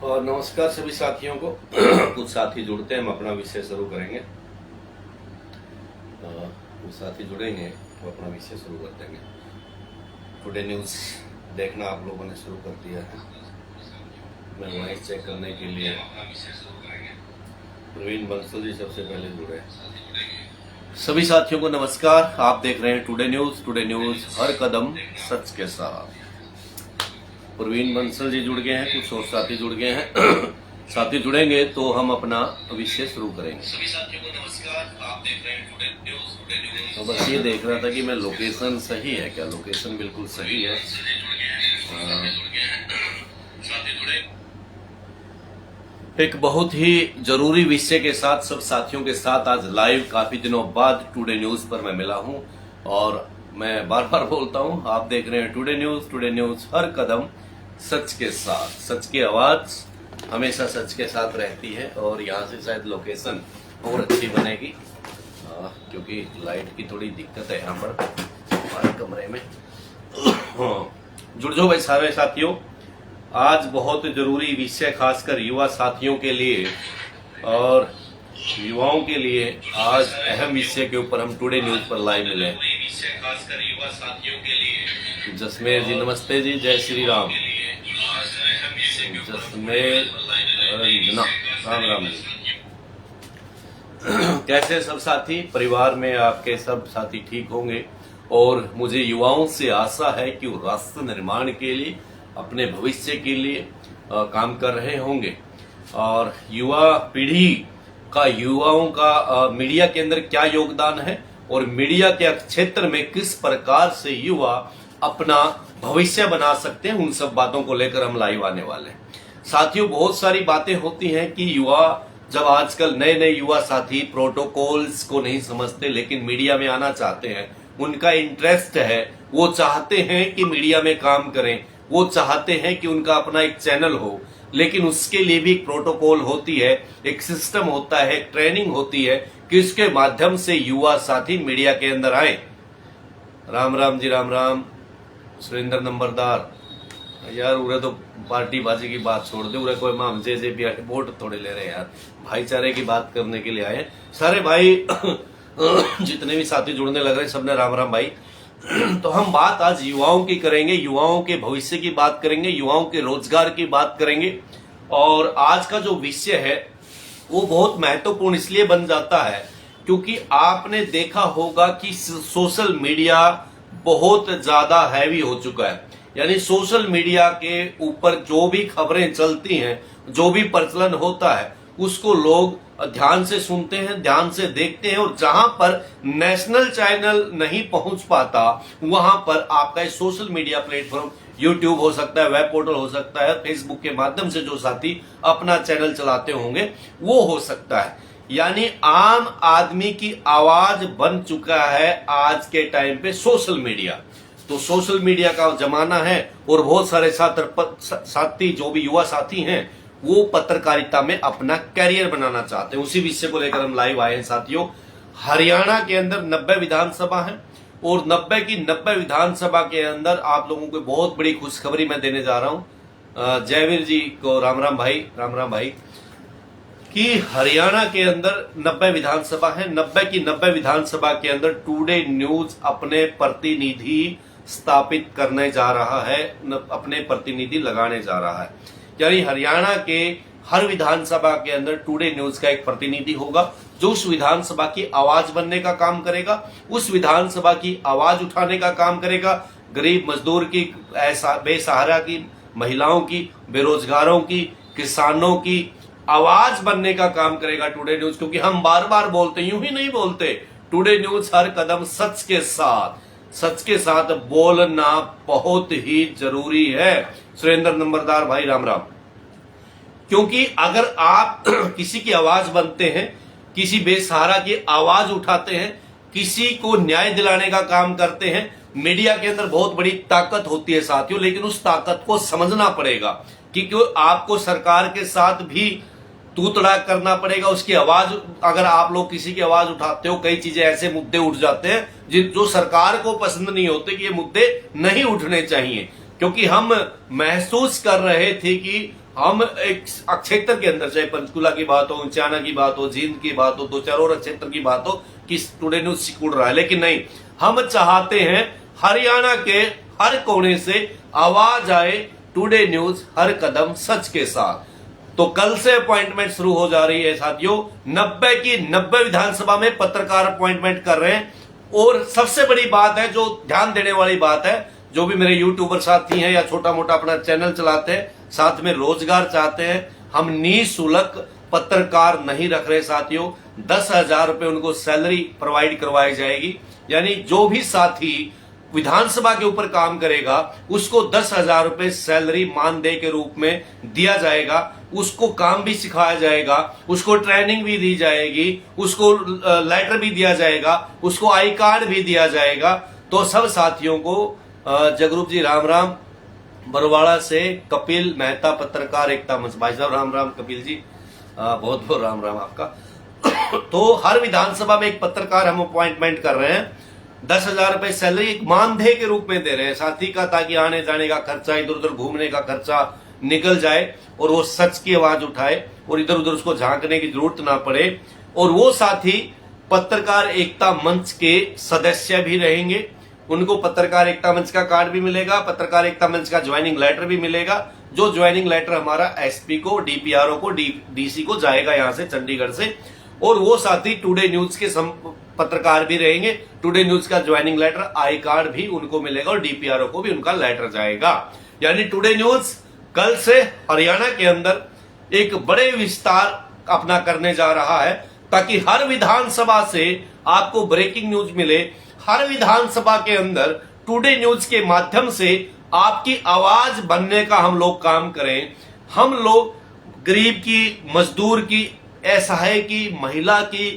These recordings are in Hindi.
और नमस्कार सभी साथियों को। कुछ साथी जुड़ते हैं, हम अपना विषय शुरू करेंगे। कुछ साथी जुड़ेंगे तो अपना विषय शुरू कर देंगे। टुडे न्यूज़ देखना आप लोगों ने शुरू कर दिया है। मैं वॉइस चेक करने के लिए प्रवीण बंसल जी सबसे पहले जुड़े। सभी साथियों को नमस्कार। आप देख रहे हैं टुडे न्यूज़। टुडे न्यूज़ हर कदम सच के साथ। प्रवीण बंसल जी जुड़ गए हैं, कुछ और साथी जुड़ गए हैं। साथी जुड़ेंगे तो हम अपना विषय शुरू करेंगे। सभी साथियों को नमस्कार। आप देख रहे हैं टुडे न्यूज़। Today news. तो बस ये देख रहा था कि मैं लोकेशन सही है क्या। लोकेशन बिल्कुल सही है। एक बहुत ही जरूरी विषय के साथ सब साथियों के साथ आज लाइव काफी दिनों बाद टुडे न्यूज़ पर मैं मिला हूं। और मैं बार बार बोलता हूं, आप देख रहे हैं टुडे न्यूज़। टुडे न्यूज़ हर कदम सच के साथ। सच की आवाज हमेशा सच के साथ रहती है। और यहाँ से शायद लोकेशन और अच्छी बनेगी, क्योंकि लाइट की थोड़ी दिक्कत है यहाँ पर हमारे कमरे में। जुड़ जाओ भाई सारे साथियों। आज बहुत जरूरी विषय खासकर युवा साथियों के लिए और युवाओं के लिए आज अहम विषय के ऊपर हम टुडे न्यूज़ पर लाइव मिले। खासकर युवा साथियों के लिए। जसमेर जी नमस्ते जी, जय श्री राम। जसमेर राम राम जी। कैसे सब साथी, परिवार में आपके सब साथी ठीक होंगे। और मुझे युवाओं से आशा है कि वो राष्ट्र निर्माण के लिए, अपने भविष्य के लिए काम कर रहे होंगे। और युवा पीढ़ी का, युवाओं का मीडिया के अंदर क्या योगदान है और मीडिया के क्षेत्र में किस प्रकार से युवा अपना भविष्य बना सकते हैं, उन सब बातों को लेकर हम लाइव आने वाले हैं। साथियों, बहुत सारी बातें होती हैं कि युवा, जब आजकल नए नए युवा साथी प्रोटोकॉल्स को नहीं समझते लेकिन मीडिया में आना चाहते हैं, उनका इंटरेस्ट है, वो चाहते हैं कि मीडिया में काम करें, वो चाहते हैं कि उनका अपना एक चैनल हो, लेकिन उसके लिए भी एक प्रोटोकॉल होती है, एक सिस्टम होता है, एक ट्रेनिंग होती है कि इसके माध्यम से युवा साथी मीडिया के अंदर आए। राम राम जी, राम राम। सुरेंद्र नंबरदार यार, उरे तो पार्टी बाजी की बात छोड़ दे, उरे कोई माम जे भी वोट थोड़े ले रहे हैं यार, भाईचारे की बात करने के लिए आए सारे भाई। जितने भी साथी जुड़ने लग रहे हैं सबने राम राम भाई। तो हम बात आज युवाओं की करेंगे, युवाओं के भविष्य की बात करेंगे, युवाओं के रोजगार की बात करेंगे। और आज का जो विषय है वो बहुत महत्वपूर्ण इसलिए बन जाता है क्योंकि आपने देखा होगा कि सोशल मीडिया बहुत ज्यादा हैवी हो चुका है। यानी सोशल मीडिया के ऊपर जो भी खबरें चलती हैं, जो भी प्रचलन होता है, उसको लोग ध्यान से सुनते हैं, ध्यान से देखते हैं। और जहां पर नेशनल चैनल नहीं पहुंच पाता, वहां पर आपका सोशल मीडिया प्लेटफॉर्म यूट्यूब हो सकता है, वेब पोर्टल हो सकता है, फेसबुक के माध्यम से जो साथी अपना चैनल चलाते होंगे वो हो सकता है। यानी आम आदमी की आवाज बन चुका है आज के टाइम पे सोशल मीडिया। तो सोशल मीडिया का जमाना है और बहुत सारे साथी, जो भी युवा साथी हैं, वो पत्रकारिता में अपना कैरियर बनाना चाहते हैं। उसी विषय को लेकर हम लाइव आए हैं साथियों। हरियाणा के अंदर 90 विधानसभा है और 90 की 90 विधानसभा के अंदर आप लोगों को बहुत बड़ी खुशखबरी मैं देने जा रहा हूं। जयवीर जी को राम राम भाई, राम राम भाई, कि हरियाणा के अंदर 90 विधानसभा है। 90 की 90 विधानसभा के अंदर टुडे न्यूज़ अपने प्रतिनिधि स्थापित करने जा रहा है, अपने प्रतिनिधि लगाने जा रहा है। यानी हरियाणा के हर विधानसभा के अंदर टुडे न्यूज़ का एक प्रतिनिधि होगा जो उस विधानसभा की आवाज बनने का काम करेगा, उस विधानसभा की आवाज उठाने का काम करेगा। गरीब मजदूर की, बेसहारा की, महिलाओं की, बेरोजगारों की, किसानों की आवाज बनने का काम करेगा टुडे न्यूज़। क्योंकि हम बार बार बोलते, यूं ही नहीं बोलते, टुडे न्यूज़ हर कदम सच के साथ। सच के साथ बोलना बहुत ही जरूरी है। सुरेंद्र नंबरदार भाई राम राम। क्योंकि अगर आप किसी की आवाज बनते हैं, किसी बेसहारा की आवाज उठाते हैं, किसी को न्याय दिलाने का काम करते हैं, मीडिया के अंदर बहुत बड़ी ताकत होती है साथियों। लेकिन उस ताकत को समझना पड़ेगा क्योंकि आपको सरकार के साथ भी तू तड़ाक करना पड़ेगा। उसकी आवाज, अगर आप लोग किसी की आवाज उठाते हो, कई चीजें ऐसे मुद्दे उठ जाते हैं जो सरकार को पसंद नहीं होते कि ये मुद्दे नहीं उठने चाहिए। क्योंकि हम महसूस कर रहे थे कि हम एक क्षेत्र के अंदर, चाहे पंचकुला की बात हो, उचाना की बात हो, जींद की बात हो, दो चार और क्षेत्र की बात हो, कि टुडे न्यूज सिकुड़ रहा है, लेकिन नहीं, हम चाहते हैं हरियाणा के हर कोने से आवाज आए, टुडे न्यूज हर कदम सच के साथ। तो कल से अपॉइंटमेंट शुरू हो जा रही है साथियों। 90 की 90 विधानसभा में पत्रकार अपॉइंटमेंट कर रहे हैं। और सबसे बड़ी बात है, जो ध्यान देने वाली बात है, जो भी मेरे यूट्यूबर साथी हैं या छोटा मोटा अपना चैनल चलाते हैं, साथ में रोजगार चाहते हैं, हम निःशुल्क पत्रकार नहीं रख रहे साथियों। 10,000 रुपए उनको सैलरी प्रोवाइड करवाई जाएगी। यानी जो भी साथी विधानसभा के ऊपर काम करेगा उसको 10,000 रुपए सैलरी मानदेय के रूप में दिया जाएगा। उसको काम भी सिखाया जाएगा, उसको ट्रेनिंग भी दी जाएगी, उसको लेटर भी दिया जाएगा, उसको आई कार्ड भी दिया जाएगा। तो सब साथियों को जगरूप जी राम राम। बरवाड़ा से कपिल मेहता, पत्रकार एकता मंच। भाई साहब राम राम कपिल जी, बहुत बहुत राम राम आपका। तो हर विधानसभा में एक पत्रकार हम अपॉइंटमेंट कर रहे हैं। 10,000 रुपए सैलरी एक मानदेय के रूप में दे रहे हैं साथी का, ताकि आने जाने का खर्चा, इधर उधर घूमने का खर्चा निकल जाए और वो सच की आवाज उठाए और इधर उधर उसको झांकने की जरूरत ना पड़े। और वो साथी पत्रकार एकता मंच के सदस्य भी रहेंगे। उनको पत्रकार एकता मंच का कार्ड भी मिलेगा, पत्रकार एकता मंच का ज्वाइनिंग लेटर भी मिलेगा, जो ज्वाइनिंग लेटर हमारा एसपी को, डीपीआरओ को, डीसी को जाएगा यहां से, चंडीगढ़ से। और वो साथी टुडे न्यूज के पत्रकार भी रहेंगे। टुडे न्यूज का ज्वाइनिंग लेटर, आई कार्ड भी उनको मिलेगा और डीपीआरओ को भी उनका लेटर जाएगा। यानी टुडे न्यूज कल से हरियाणा के अंदर एक बड़े विस्तार अपना करने जा रहा है, ताकि हर विधानसभा से आपको ब्रेकिंग न्यूज मिले। हर विधानसभा के अंदर टुडे न्यूज के माध्यम से आपकी आवाज बनने का हम लोग काम करें। हम लोग गरीब की, मजदूर की, असहाय की, महिला की,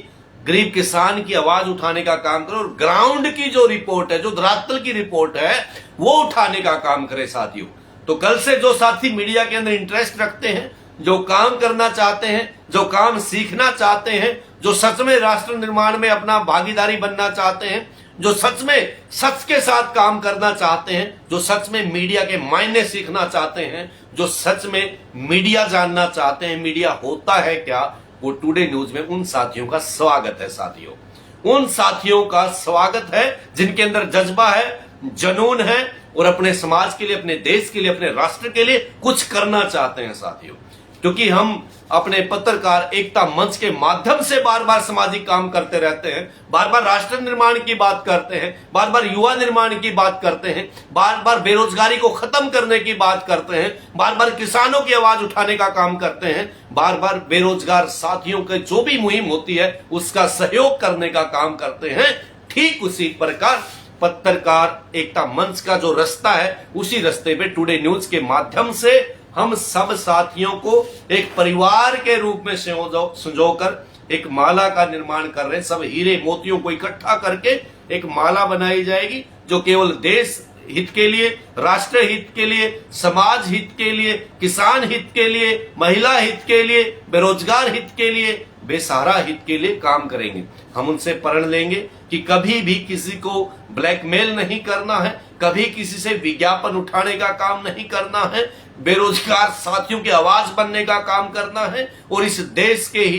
गरीब किसान की आवाज उठाने का काम करें और ग्राउंड की जो रिपोर्ट है, जो धरातल की रिपोर्ट है, वो उठाने का काम करें साथियों। तो कल से जो साथी मीडिया के अंदर इंटरेस्ट रखते हैं, जो काम करना चाहते हैं, जो काम सीखना चाहते हैं, जो सच में राष्ट्र निर्माण में अपना भागीदारी बनना चाहते हैं, जो सच में सच के साथ काम करना चाहते हैं, जो सच में मीडिया के मायने सीखना चाहते हैं, जो सच में मीडिया जानना चाहते हैं, मीडिया होता है क्या, वो टुडे न्यूज में उन साथियों का स्वागत है साथियों। उन साथियों का स्वागत है जिनके अंदर जज्बा है, जुनून है और अपने समाज के लिए, अपने देश के लिए, अपने राष्ट्र के लिए कुछ करना चाहते हैं साथियों। क्योंकि हम अपने पत्रकार एकता मंच के माध्यम से बार बार सामाजिक काम करते रहते हैं, बार बार राष्ट्र निर्माण की बात करते हैं, बार बार युवा निर्माण की बात करते हैं, बार बार बेरोजगारी को खत्म करने की बात करते हैं, बार बार किसानों की आवाज उठाने का काम करते हैं, बार बार बेरोजगार साथियों के जो भी मुहिम होती है उसका सहयोग करने का काम करते हैं। ठीक उसी प्रकार पत्रकार एकता मंच का जो रास्ता है, उसी रास्ते पे टुडे न्यूज के माध्यम से हम सब साथियों को एक परिवार के रूप में संजोकर एक माला का निर्माण कर रहे हैं। सब हीरे मोतियों को इकट्ठा करके एक माला बनाई जाएगी, जो केवल देश हित के लिए, राष्ट्र हित के लिए, समाज हित के लिए, किसान हित के लिए, महिला हित के लिए, बेरोजगार हित के लिए, बेसहारा हित के लिए काम करेंगे। हम उनसे प्रण लेंगे कि कभी भी किसी को ब्लैकमेल नहीं करना है, कभी किसी से विज्ञापन उठाने का काम नहीं करना है, बेरोजगार साथियों की आवाज बनने का काम करना है और इस देश के ही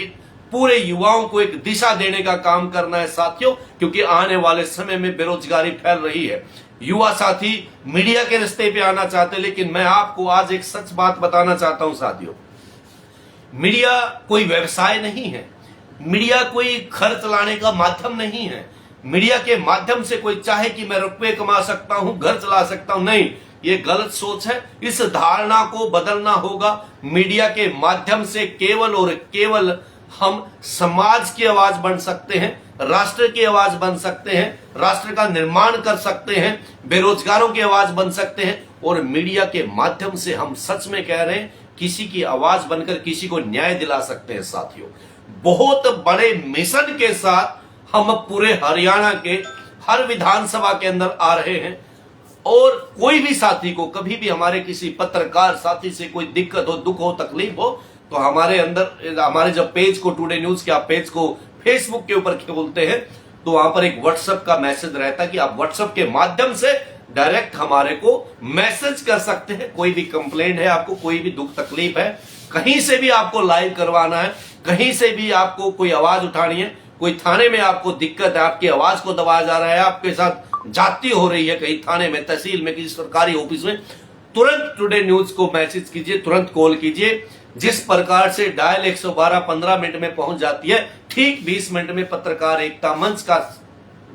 पूरे युवाओं को एक दिशा देने का काम करना है साथियों। क्योंकि आने वाले समय में बेरोजगारी फैल रही है। युवा साथी मीडिया के रास्ते पे आना चाहते हैं, लेकिन मैं आपको आज एक सच बात बताना चाहता हूं साथियों। मीडिया कोई व्यवसाय नहीं है, मीडिया कोई घर चलाने का माध्यम नहीं है। मीडिया के माध्यम से कोई चाहे कि मैं रुपए कमा सकता हूं, घर चला सकता हूं, नहीं, ये गलत सोच है। इस धारणा को बदलना होगा। मीडिया के माध्यम से केवल और केवल हम समाज की आवाज बन सकते हैं, राष्ट्र की आवाज बन सकते हैं, राष्ट्र का निर्माण कर सकते हैं, बेरोजगारों की आवाज बन सकते हैं। और मीडिया के माध्यम से हम सच में कह रहे हैं, किसी की आवाज बनकर किसी को न्याय दिला सकते हैं साथियों। बहुत बड़े मिशन के साथ हम पूरे हरियाणा के हर विधानसभा के अंदर आ रहे हैं। और कोई भी साथी को कभी भी हमारे किसी पत्रकार साथी से कोई दिक्कत हो, दुख हो, तकलीफ हो, तो हमारे अंदर, हमारे जब पेज को, टुडे न्यूज के आप पेज को फेसबुक के ऊपर खोलते हैं, तो वहां पर एक व्हाट्सएप का मैसेज रहता है कि आप व्हाट्सएप के माध्यम से डायरेक्ट हमारे को मैसेज कर सकते हैं। कोई भी कंप्लेंट है आपको, कोई भी दुख तकलीफ है, कहीं से भी आपको लाइव करवाना है, कहीं से भी आपको कोई आवाज उठानी है, कोई थाने में आपको दिक्कत है, आपकी आवाज को दबाया जा रहा है, आपके साथ जाती हो रही है कहीं थाने में, तहसील में, किसी सरकारी ऑफिस में, तुरंत टुडे न्यूज को मैसेज कीजिए, तुरंत कॉल कीजिए। जिस प्रकार से डायल 112 15 मिनट में पहुंच जाती है, ठीक 20 मिनट में पत्रकार एकता मंच का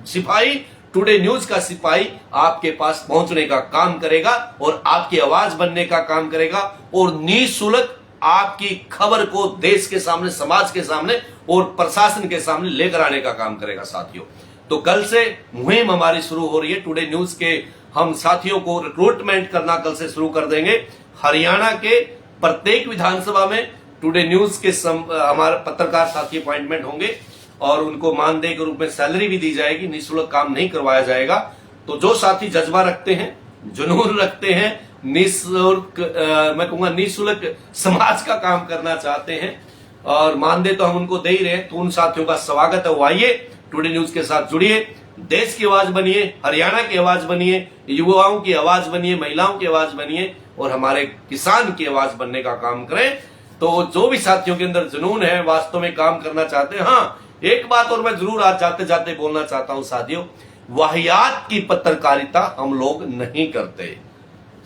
सिपाही, टुडे न्यूज का सिपाही आपके पास पहुंचने का काम करेगा और आपकी आवाज बनने का काम करेगा और निःशुल्क आपकी खबर को देश के सामने, समाज के सामने और प्रशासन के सामने लेकर आने का काम करेगा साथियों। तो कल से मुहिम हमारी शुरू हो रही है। टुडे न्यूज के हम साथियों को रिक्रूटमेंट करना कल से शुरू कर देंगे। हरियाणा के प्रत्येक विधानसभा में टुडे न्यूज के हमारे पत्रकार साथी अपॉइंटमेंट होंगे और उनको मानदेय के रूप में सैलरी भी दी जाएगी, निःशुल्क काम नहीं करवाया जाएगा। तो जो साथी जज्बा रखते हैं, जुनून रखते हैं, निःशुल्क मैं कहूंगा निःशुल्क समाज का काम करना चाहते हैं और मानदेय तो हम उनको दे ही रहे हैं, तो उन साथियों का स्वागत है। वो आइए, टुडे न्यूज के साथ जुड़िए, देश की आवाज बनिए, हरियाणा की आवाज बनिए, युवाओं की आवाज बनिए, महिलाओं की आवाज बनिए और हमारे किसान की आवाज बनने का काम करें। तो जो भी साथियों के अंदर जुनून है, वास्तव में काम करना चाहते हैं। हाँ, एक बात और मैं जरूर आज जाते जाते बोलना चाहता हूं साथियों, वाहियात की पत्रकारिता हम लोग नहीं करते।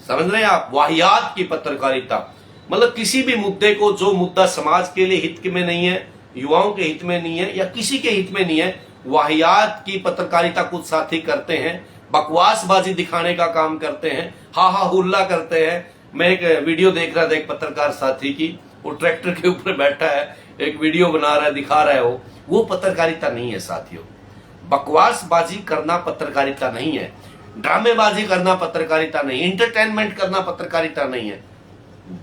समझ रहे हैं आप? वाहियात की पत्रकारिता मतलब किसी भी मुद्दे को, जो मुद्दा समाज के लिए हित में नहीं है, युवाओं के हित में नहीं है या किसी के हित में नहीं है, वाहियात की पत्रकारिता कुछ साथी करते हैं, बकवासबाजी दिखाने का काम करते हैं, हा हा हुल्ला करते हैं। मैं एक वीडियो देख रहा था एक पत्रकार साथी की, वो ट्रैक्टर के ऊपर बैठा है, एक वीडियो बना रहा है, दिखा रहा है, वो पत्रकारिता नहीं है साथियों। बकवासबाजी करना पत्रकारिता नहीं है, ड्रामेबाजी करना पत्रकारिता नहीं, एंटरटेनमेंट करना पत्रकारिता नहीं है।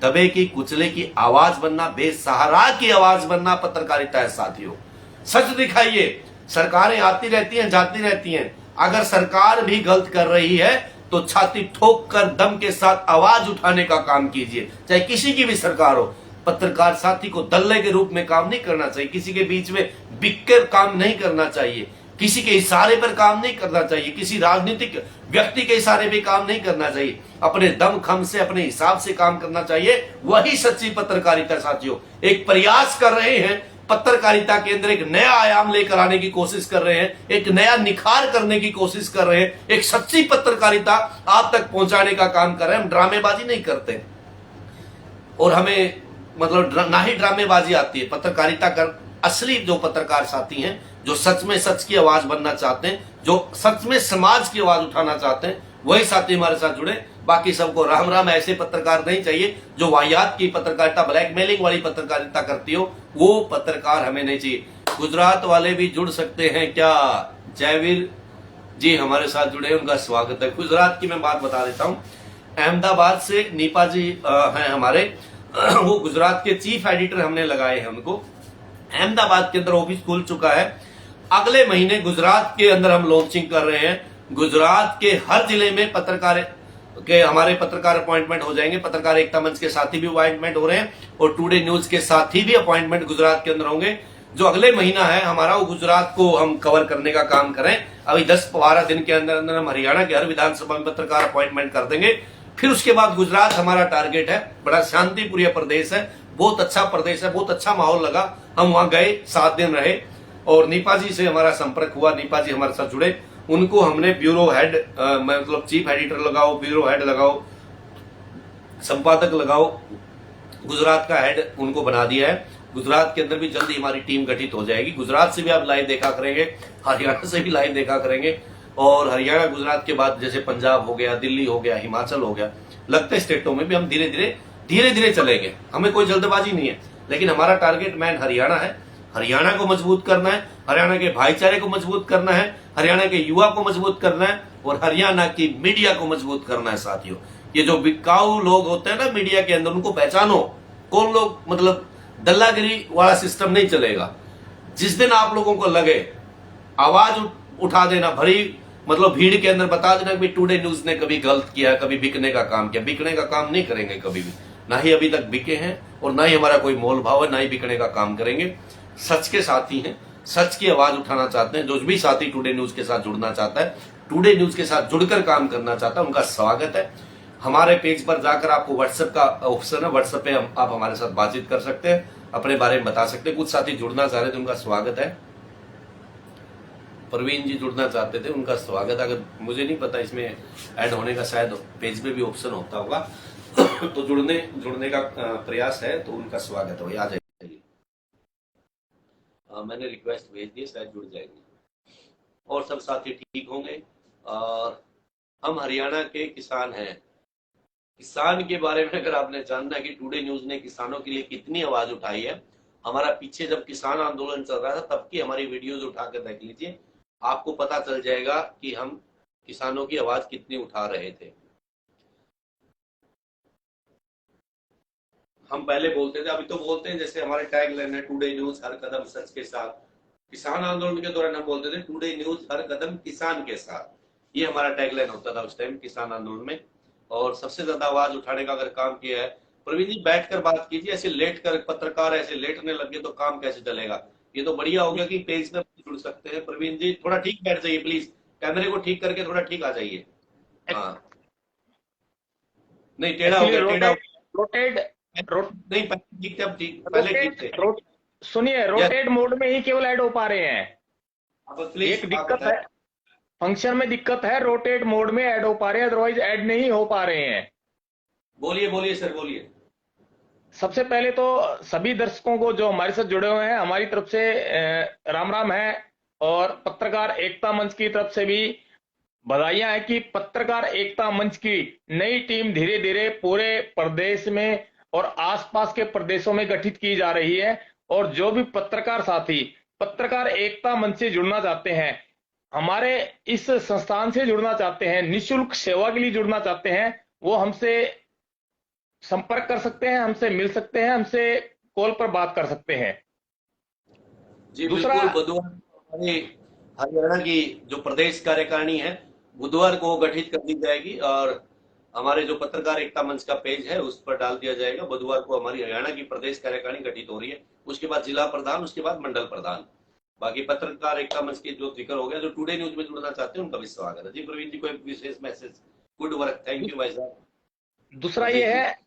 दबे की कुचले की आवाज बनना, बेसहारा की आवाज बनना पत्रकारिता है साथियों। सच दिखाइए। सरकारें आती रहती हैं, जाती रहती हैं, अगर सरकार भी गलत कर रही है तो छाती ठोक कर दम के साथ आवाज उठाने का काम कीजिए, चाहे किसी की भी सरकार हो। पत्रकार साथी को दल्ले के रूप में काम नहीं करना चाहिए, किसी के बीच में बिककर काम नहीं करना चाहिए, किसी के इशारे पर काम नहीं करना चाहिए, किसी राजनीतिक व्यक्ति के इशारे पे काम नहीं करना चाहिए, अपने दम खम से, अपने हिसाब से काम करना चाहिए। वही सच्ची पत्रकारिता साथियों। एक प्रयास कर रहे हैं, पत्रकारिता के अंदर एक नया आयाम लेकर आने की कोशिश कर रहे हैं, एक नया निखार करने की कोशिश कर रहे हैं, एक सच्ची पत्रकारिता आप तक पहुंचाने का काम कर रहे हैं। हम ड्रामेबाजी नहीं करते और हमें मतलब ना ही ड्रामेबाजी आती है। पत्रकारिता कर असली जो पत्रकार साथी हैं, जो सच में सच की आवाज बनना चाहते हैं, जो सच में समाज की आवाज उठाना चाहते हैं, वही साथी हमारे साथ जुड़े। बाकी सबको राम राम। ऐसे पत्रकार नहीं चाहिए जो वाहियात की पत्रकारिता, ब्लैकमेलिंग वाली पत्रकारिता करती हो, वो पत्रकार हमें नहीं चाहिए। गुजरात वाले भी जुड़ सकते हैं क्या? जयवीर जी हमारे साथ जुड़े, उनका स्वागत है। गुजरात की मैं बात बता देता हूँ। अहमदाबाद से नीपा जी हैं हमारे, वो गुजरात के चीफ एडिटर हमने लगाए हैं उनको। अहमदाबाद के अंदर ऑफिस खुल चुका है। अगले महीने गुजरात के अंदर हम लॉन्चिंग कर रहे हैं। गुजरात के हर जिले में पत्रकार के हमारे पत्रकार अपॉइंटमेंट हो जाएंगे। पत्रकार एकता मंच के साथी भी अपॉइंटमेंट हो रहे हैं और टुडे न्यूज के साथी भी अपॉइंटमेंट गुजरात के अंदर होंगे। जो अगले महीना है हमारा, वो गुजरात को हम कवर करने का काम करें। अभी 10-12 दिन के अंदर अंदर हम हरियाणा के हर विधानसभा में पत्रकार अपॉइंटमेंट कर देंगे। फिर उसके बाद गुजरात हमारा टारगेट है। बड़ा शांतिप्रिय प्रदेश है, बहुत अच्छा प्रदेश है, बहुत अच्छा माहौल लगा। हम वहां गए, 7 दिन रहे और नीपा जी से हमारा संपर्क हुआ। नीपा जी हमारे साथ जुड़े, उनको हमने ब्यूरो हेड मतलब चीफ एडिटर लगाओ, ब्यूरो हेड लगाओ, संपादक लगाओ, गुजरात का हेड उनको बना दिया है। गुजरात के अंदर भी जल्दी हमारी टीम गठित हो जाएगी। गुजरात से भी आप लाइव देखा करेंगे, हरियाणा से भी लाइव देखा करेंगे और हरियाणा गुजरात के बाद जैसे पंजाब हो गया, दिल्ली हो गया, हिमाचल हो गया, लगते स्टेटों में भी हम धीरे धीरे चलेंगे। हमें कोई जल्दबाजी नहीं है, लेकिन हमारा टारगेट मैन हरियाणा है। हरियाणा को मजबूत करना है, हरियाणा के भाईचारे को मजबूत करना है, हरियाणा के युवा को मजबूत करना है और हरियाणा की मीडिया को मजबूत करना है साथियों। ये जो बिकाऊ लोग होते हैं ना मीडिया के अंदर, उनको पहचानो। कौन लोग, मतलब दल्लागिरी वाला सिस्टम नहीं चलेगा। जिस दिन आप लोगों को लगे आवाज उठा देना, भरी मतलब भीड़ के अंदर बता देना कि टुडे न्यूज ने कभी गलत किया, कभी बिकने का काम किया। बिकने का काम नहीं करेंगे कभी भी, ना ही अभी तक बिके हैं और ना ही हमारा कोई मोल भाव है, ना ही बिकने का काम करेंगे। सच के साथी हैं, सच की आवाज उठाना चाहते हैं। जो भी साथी टुडे न्यूज के साथ जुड़ना चाहता है टुडे न्यूज के साथ जुड़कर काम करना चाहता है उनका स्वागत है। हमारे पेज पर जाकर आपको व्हाट्सएप का ऑप्शन है, व्हाट्सएप पे आप हमारे साथ बातचीत कर सकते हैं, अपने बारे में बता सकते हैं। कुछ साथी जुड़ना चाह रहे थे, उनका स्वागत है। प्रवीण जी जुड़ना चाहते थे, उनका स्वागत। अगर मुझे नहीं पता इसमें ऐड होने का शायद पेज पे भी ऑप्शन होता होगा तो जुड़ने का प्रयास है, तो उनका स्वागत है। आ जाइए। मैंने रिक्वेस्ट भेज दी, शायद जुड़ जाएंगे और सब साथी ठीक होंगे। और हम हरियाणा के किसान हैं। किसान के बारे में अगर आपने जानना है कि टुडे न्यूज ने किसानों के लिए कितनी आवाज उठाई है, हमारा पीछे जब किसान आंदोलन चल रहा था तब की हमारी वीडियोज उठाकर देख लीजिए, आपको पता चल जाएगा कि हम किसानों की आवाज कितनी उठा रहे थे। हम पहले बोलते थे, अभी तो बोलते हैं, जैसे हमारे टैग लाइन है टुडे न्यूज हर कदम सच के साथ। किसान आंदोलन के दौरान हम बोलते थे टुडे न्यूज हर कदम किसान के साथ। ये हमारा टैग लाइन होता था उस टाइम किसान आंदोलन में। और सबसे ज्यादा आवाज उठाने का अगर काम किया है, प्रवीण जी बैठकर बात कीजिए, ऐसे लेट कर पत्रकार ऐसे लेटने लगे तो काम कैसे चलेगा। ये तो बढ़िया हो गया कि पेज पर जुड़ सकते हैं। प्रवीण जी थोड़ा ठीक बैठ जाइए प्लीज, कैमरे को ठीक करके थोड़ा ठीक आ जाइए। हाँ, नहीं टेढ़ा हो एक्चुअली गया, टेढ़ा हो रोटेट रोटेट नहीं, पहले ठीक थे, अब ठीक, पहले ठीक रोटेट थे। रो, सुनिए, यस, रोटेट मोड में ही केवल ऐड हो पा रहे हैं। अब प्लीज एक आप दिक्कत बताएं। है, फंक्शन में दिक्कत है, रोटेट मोड में ऐड हो पा रहे हैं, अदरवाइज ऐड नहीं हो पा रहे हैं। बोलिए बोलिए सर, बोलिए। सबसे पहले तो सभी दर्शकों को जो हमारे साथ जुड़े हुए हैं, हमारी तरफ से राम राम है। और पत्रकार एकता मंच की तरफ से भी बधाइयां हैं कि पत्रकार एकता मंच की नई टीम धीरे धीरे पूरे प्रदेश में और आसपास के प्रदेशों में गठित की जा रही है। और जो भी पत्रकार साथी पत्रकार एकता मंच से जुड़ना चाहते हैं, हमारे इस संस्थान से जुड़ना चाहते हैं, निशुल्क सेवा के लिए जुड़ना चाहते हैं, वो हमसे संपर्क कर सकते हैं, हमसे मिल सकते हैं, हमसे कॉल पर बात कर सकते हैं। जी दूसरा, बिल्कुल, बुधवार हमारे हरियाणा की जो प्रदेश कार्यकारिणी है, बुधवार को गठित कर दी जाएगी और हमारे जो पत्रकार एकता मंच का पेज है उस पर डाल दिया जाएगा। बुधवार को हमारी हरियाणा की प्रदेश कार्यकारिणी गठित हो रही है, उसके बाद जिला प्रधान, उसके बाद मंडल प्रधान। बाकी पत्रकार एकता मंच के जो जिक्र हो गया, जो टुडे न्यूज में जुड़ना चाहते हैं उनका भी स्वागत है। जी प्रवीण जी, कोई विशेष message? Good work, thank you भाई साहब। दूसरा जी ये जी। है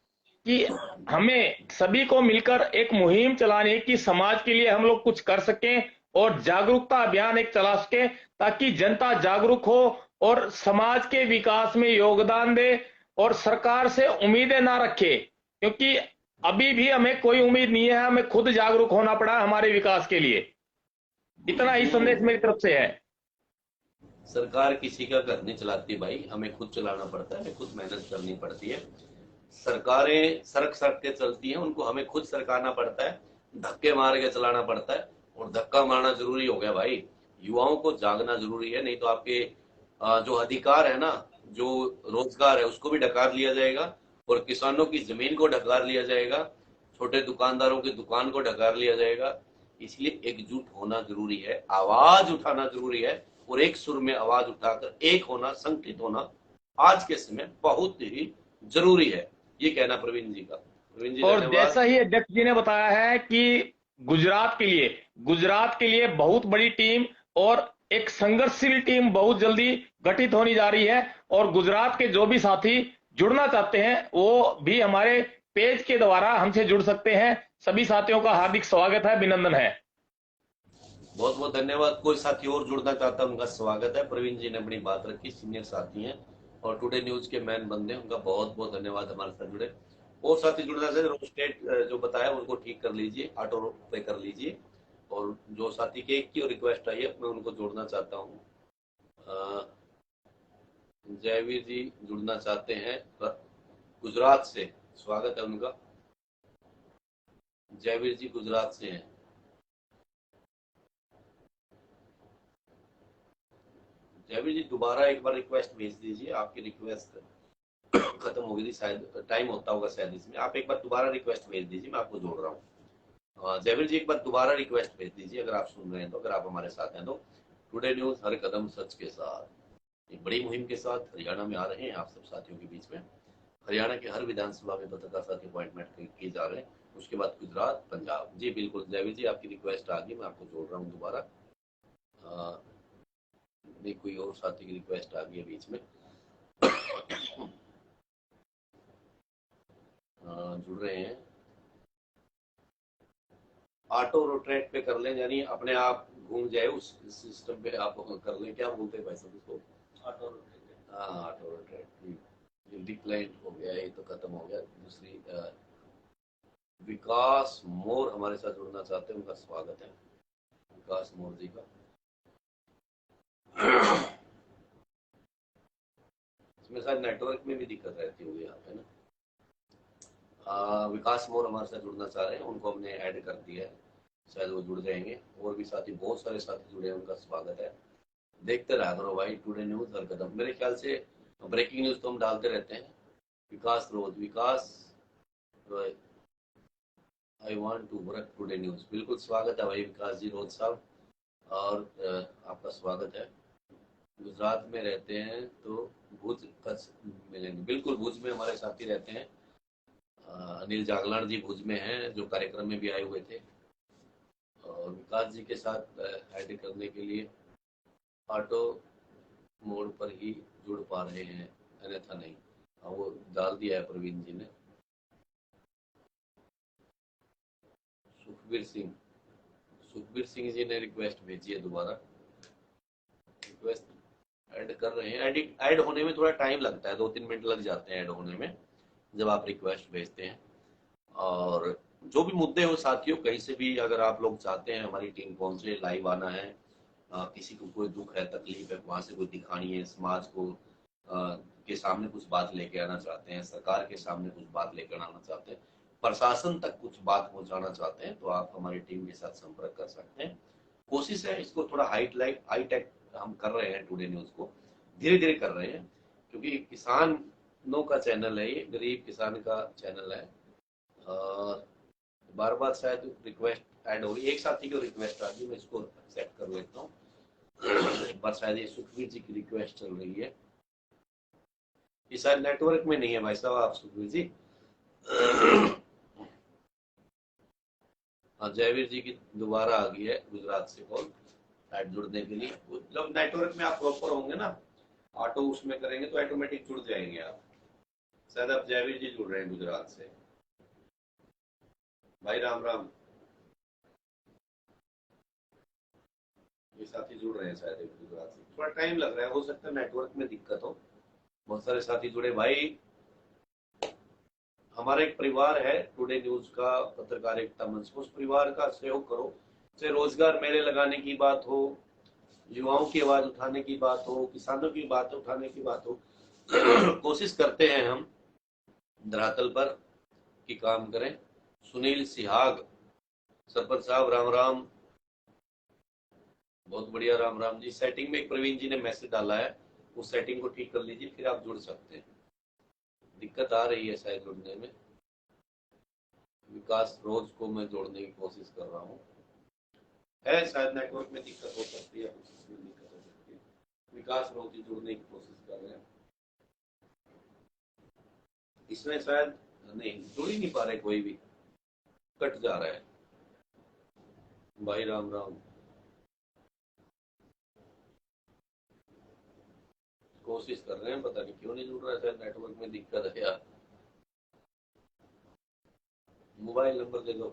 कि हमें सभी को मिलकर एक मुहिम चलानी है कि समाज के लिए हम लोग कुछ कर सकें और जागरूकता अभियान एक चला सकें, ताकि जनता जागरूक हो और समाज के विकास में योगदान दे और सरकार से उम्मीदें ना रखे, क्योंकि अभी भी हमें कोई उम्मीद नहीं है, हमें खुद जागरूक होना पड़ा हमारे विकास के लिए। इतना ही संदेश मेरी तरफ से है। सरकार किसी का घर नहीं चलाती भाई, हमें खुद चलाना पड़ता है, हमें खुद मेहनत करनी पड़ती है। सरकारें सड़क सड़क के चलती हैं, उनको हमें खुद सरकाना पड़ता है, धक्के मार के चलाना पड़ता है। और धक्का मारना जरूरी हो गया भाई, युवाओं को जागना जरूरी है, नहीं तो आपके जो अधिकार है ना, जो रोजगार है उसको भी ढकार लिया जाएगा और किसानों की जमीन को ढकार लिया जाएगा, छोटे दुकानदारों की दुकान को ढकार लिया जाएगा। इसलिए एकजुट होना जरूरी है, आवाज उठाना जरूरी है और एक सुर में आवाज उठाकर एक होना, संगठित होना आज के समय बहुत ही जरूरी है। ये कहना प्रवीण जी का। प्रवीण जी और धन्यवाद। जैसा ही अध्यक्ष जी ने बताया है कि गुजरात के लिए बहुत बड़ी टीम और एक संघर्षशील टीम बहुत जल्दी गठित होने जा रही है। और गुजरात के जो भी साथी जुड़ना चाहते हैं वो भी हमारे पेज के द्वारा हमसे जुड़ सकते हैं। सभी साथियों का हार्दिक स्वागत है, अभिनंदन है। बहुत बहुत धन्यवाद। कोई साथी और जुड़ना चाहता है, उनका स्वागत है। प्रवीण जी ने अपनी बात रखी, सीनियर साथी हैं और टुडे न्यूज के मैन बंदे, उनका बहुत बहुत धन्यवाद हमारे साथ जुड़े। और साथी जुड़ना चाहते रोस्टेट जो बताया उनको ठीक कर लीजिए, ऑटो पे कर लीजिए। और जो साथी के एक की रिक्वेस्ट आई है मैं उनको जोड़ना चाहता हूँ। जयवीर जी जुड़ना चाहते हैं गुजरात से, स्वागत है उनका। जयवीर जी गुजरात से हैं। जयवीर जी दोबारा एक बार रिक्वेस्ट भेज दीजिए, आपकी रिक्वेस्ट खत्म हो गई थी शायद, टाइम होता होगा शायद इसमें। आप एक बार दोबारा रिक्वेस्ट भेज दीजिए, मैं आपको जोड़ रहा हूँ। जयवीर जी एक बार दोबारा रिक्वेस्ट भेज दीजिए अगर आप सुन रहे हैं तो, अगर आप हमारे साथ हैं तो। टुडे न्यूज हर कदम सच के साथ एक बड़ी मुहिम के साथ हरियाणा में आ रहे हैं आप सब साथियों के बीच में। हरियाणा के हर विधानसभा में पत्रकार साथी अपॉइंटमेंट किए जा रहे हैं, उसके बाद गुजरात, पंजाब। जी बिल्कुल जयवीर जी, आपकी रिक्वेस्ट आ गई, मैं आपको जोड़ रहा हूँ दोबारा। नहीं, कोई और साथी की रिक्वेस्ट आ गई है बीच में। जुड़ रहे हैं। ऑटो रोटेट पे कर लें, यानी अपने आप घूम जाए उस सिस्टम पे आप कर लें। क्या बोलते हैं भाई साहब उसको? Auto rotate. हाँ, ऑटो रोटेट। डिक्लाइन हो गया, ये तो खत्म हो गया। दूसरी विकास मोर हमारे साथ जुड़ना चाहते हैं, उनका स्वागत है विकास मोर जी का। इसमें शायद नेटवर्क में भी दिक्कत रहती होगी यहाँ पे ना। विकास मोर हमारे साथ जुड़ना चाह रहे हैं, उनको हमने ऐड कर दिया है, शायद वो जुड़ जाएंगे। और भी साथी, बहुत सारे साथी जुड़े हैं, उनका स्वागत है। देखते रहा करो भाई टुडे न्यूज हर कदम। मेरे ख्याल से ब्रेकिंग न्यूज तो हम डालते रहते हैं। विकास रोज, Vikas Roy, I want to work today news. बिल्कुल स्वागत है भाई विकास जी रोज साहब, और आपका स्वागत है। गुजरात में रहते हैं तो भुज कच्छ मिलेंगे। बिल्कुल, भुज में हमारे साथी रहते हैं। अनिल जागलान जी भुज में हैं, जो कार्यक्रम में भी आए हुए थे। और विकास जी के साथ ऐड करने के लिए ऑटो मोड पर ही जुड़ पा रहे हैं, अन्यथा नहीं। वो डाल दिया है प्रवीण जी ने। सुखबीर सिंह, सुखबीर सिंह जी ने रिक्वेस्ट भेजी है दोबारा। रिक्वेस्ट ऐड कर रहे हैं। ऐड होने में थोड़ा टाइम लगता है, 2-3 मिनट लग जाते हैं ऐड होने में, जब आप रिक्वेस्ट भेजते हैं। और जो भी मुद्दे हो साथियों, कहीं से भी अगर आप लोग चाहते हैं हमारी टीम पहुंचे, लाइव आना है, किसी को कोई दुख है, तकलीफ है, वहां से कोई दिखानी है, समाज को के सामने कुछ बात लेके आना चाहते हैं, सरकार के सामने कुछ बात लेकर आना चाहते हैं, प्रशासन तक कुछ बात पहुंचाना चाहते हैं, तो आप हमारी टीम के साथ संपर्क कर सकते हैं। कोशिश है इसको थोड़ा हाई टेक हम कर रहे हैं, टुडे न्यूज को धीरे धीरे कर रहे हैं, क्योंकि किसानों का चैनल है ये, गरीब किसान का चैनल है। और बार बार शायद रिक्वेस्ट ऐड हो रही है। एक साथी को रिक्वेस्ट आ गई, मैं इसको एक्सेप्ट कर लेता हूँ। एक बार शायद ये सुखबीर जी की रिक्वेस्ट चल रही है। ये शायद नेटवर्क में नहीं है भाई साहब, आप सुखबीर जी। हाँ, जयवीर जी की दोबारा आ गई है गुजरात से कॉल ऐड जुड़ने के लिए। जब नेटवर्क में आप प्रॉपर होंगे ना, ऑटो उसमें करेंगे तो ऑटोमेटिक जुड़ जाएंगे आप। शायद अब जयवीर जी जुड़ रहे हैं गुजरात से। भाई राम राम। ये साथी जुड़ रहे हैं शायद गुजरात से, थोड़ा टाइम लग रहा है, हो सकता है नेटवर्क में दिक्कत हो। बहुत सारे साथी जुड़े भाई। हमारा एक परिवार है टुडे न्यूज का, पत्रकार एकता मंच, उस परिवार का सहयोग करो। चाहे रोजगार मेले लगाने की बात हो, युवाओं की आवाज उठाने की बात हो, किसानों की बात उठाने की बात हो, कोशिश करते हैं हम धरातल पर कि काम करें। सुनील सिहाग, सरपंच साहब राम राम। बहुत बढ़िया, राम राम जी। सेटिंग में एक प्रवीण जी ने मैसेज डाला है, उस सेटिंग को ठीक कर लीजिए, फिर आप जुड़ सकते हैं। दिक्कत आ रही है शायद जुड़ने में। विकास रोज को मैं जोड़ने की कोशिश कर रहा हूँ, है शायद नेटवर्क में दिक्कत हो सकती है, कुछ इसमें दिक्कत हो सकती है। विकास रोज ही जुड़ने की कोशिश कर रहे हैं, इसमें शायद नहीं जुड़ ही नहीं पा रहे, कोई भी कट जा रहा है। भाई राम राम। कोशिश कर रहे हैं, पता नहीं क्यों नहीं जुड़ रहा है, शायद नेटवर्क में दिक्कत है यार। मोबाइल नंबर दे दो।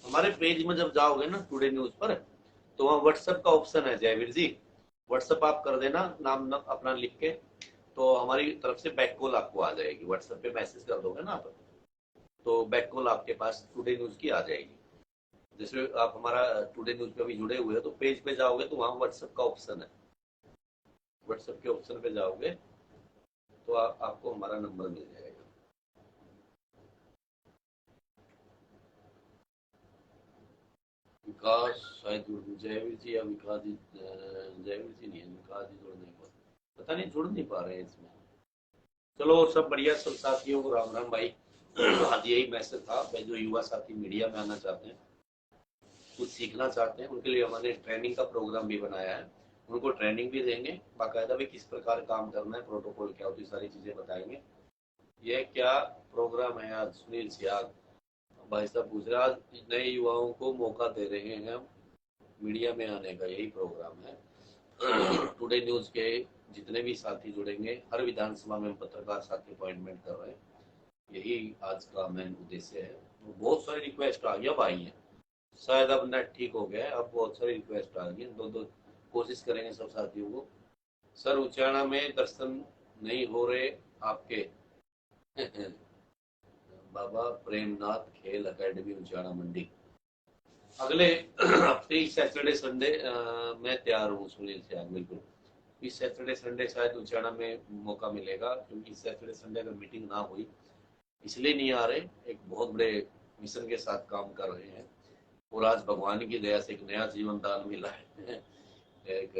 हमारे पेज में जब जाओगे ना टुडे न्यूज पर, तो वहाँ व्हाट्सएप का ऑप्शन है जयवीर जी, व्हाट्सएप आप कर देना, नाम अपना लिख के, तो हमारी तरफ से बैक कॉल आपको आ जाएगी। व्हाट्सएप पे मैसेज कर दोगे ना आप, तो बैक कॉल आपके पास टुडे न्यूज की आ जाएगी। जैसे आप हमारा टुडे न्यूज पे भी जुड़े हुए हो, तो पेज पे जाओगे तो वहाँ व्हाट्सएप का ऑप्शन है, व्हाट्सएप के ऑप्शन पे जाओगे तो आपको हमारा नंबर मिल जाएगा। विकास शायद जयवीर जी या विकास जी, जयवीर जी नहीं है, विकास जी जुड़ नहीं पा, पता नहीं जुड़ नहीं पा रहे हैं इसमें। चलो सब बढ़िया, सब साथियों को राम राम भाई। आज यही मैसेज था भाई, जो युवा साथी मीडिया में आना चाहते हैं, कुछ सीखना चाहते हैं, उनके लिए हमने ट्रेनिंग का प्रोग्राम भी बनाया है। उनको ट्रेनिंग भी देंगे, बाकायदा भी किस प्रकार काम करना है, प्रोटोकॉल क्या होती है, सारी चीजें बताएंगे। ये क्या प्रोग्राम है आज? सुनील सियाग भाई साहब पूछ रहे, आज नए युवाओं को मौका दे रहे हैं हम मीडिया में आने का, यही प्रोग्राम है। टुडे न्यूज के जितने भी साथी जुड़ेंगे, हर विधानसभा में हम पत्रकार साथी अपॉइंटमेंट कर रहे हैं। यही आज का मेन उद्देश्य है। बहुत सारी रिक्वेस्ट आ गई, अब आई है, शायद अब नेट ठीक हो गया है, अब बहुत सारी रिक्वेस्ट आ गई है। दो कोशिश करेंगे सब साथियों को। सर उचाना में दर्शन नहीं हो रहे आपके बाबा प्रेमनाथ खेल अकेडमी उचाना मंडी। अगले हफ्ते सैटरडे संडे मैं तैयार हूँ सुनील से, बिल्कुल। इस सैटरडे संडे शायद उचाना में मौका मिलेगा, क्योंकि इस सैटरडे संडे अगर मीटिंग ना हुई, इसलिए नहीं आ रहे, एक बहुत बड़े मिशन के साथ काम कर रहे हैं और आज भगवान की दया से एक नया जीवन दान मिला है। एक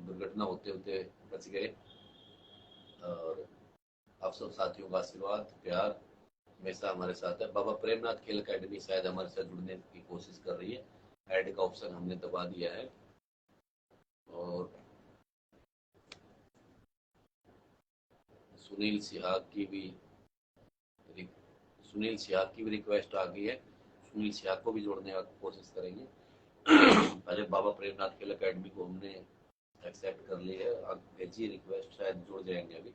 दुर्घटना होते होते बच गए, और आप सब साथियों का आशीर्वाद प्यार हमेशा हमारे साथ है। बाबा प्रेमनाथ खेल अकेडमी शायद हमारे साथ जुड़ने की कोशिश कर रही है, ऐड का ऑप्शन हमने दबा दिया है। और सुनील सिहाग की भी रिक्वेस्ट आ गई है, सुनील सिहाग को भी जोड़ने की कोशिश करेंगे। अरे बाबा प्रेमनाथ खेल अकेडमी को हमने एक्सेप्ट कर लिया है, आप भेजिए रिक्वेस्ट, शायद जुड़ जाएंगे अभी।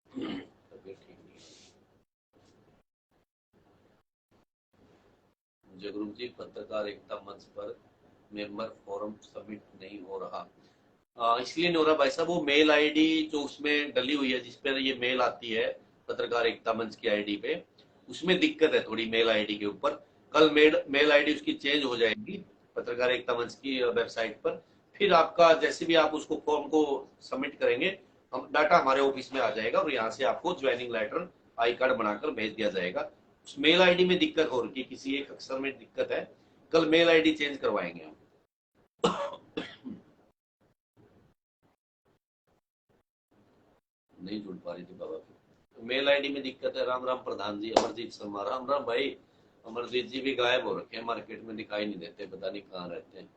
तबीयत ठीक नहीं है। जगरूप जी, पत्रकार एकता मंच पर मेंबर फॉर्म सबमिट नहीं हो रहा, इसलिए नहीं हो रहा भाई साहब, वो मेल आईडी जो उसमें डली हुई है, जिस पर ये मेल आती है पत्रकार एकता मंच की आईडी पे, उसमें दिक्कत है थोड़ी मेल आईडी के ऊपर। कल मेल आईडी उसकी चेंज हो जाएगी पत्रकार एकता मंच की वेबसाइट पर, फिर आपका जैसे भी आप उसको फॉर्म को सबमिट करेंगे, हम डाटा हमारे ऑफिस में आ जाएगा और यहाँ से आपको ज्वाइनिंग लेटर आई कार्ड बनाकर भेज दिया जाएगा। उस मेल आईडी में दिक्कत हो रही है, किसी एक अक्षर में दिक्कत है, कल मेल आईडी चेंज करवाएंगे हम। नहीं जुड़ पा रही थी बाबा की मेल आईडी में दिक्कत है। राम राम प्रधान जी, अमरजीत शर्मा। राम राम भाई, अमरजीत जी भी गायब हो रखे हैं, मार्केट में दिखाई नहीं देते, पता नहीं कहाँ रहते हैं।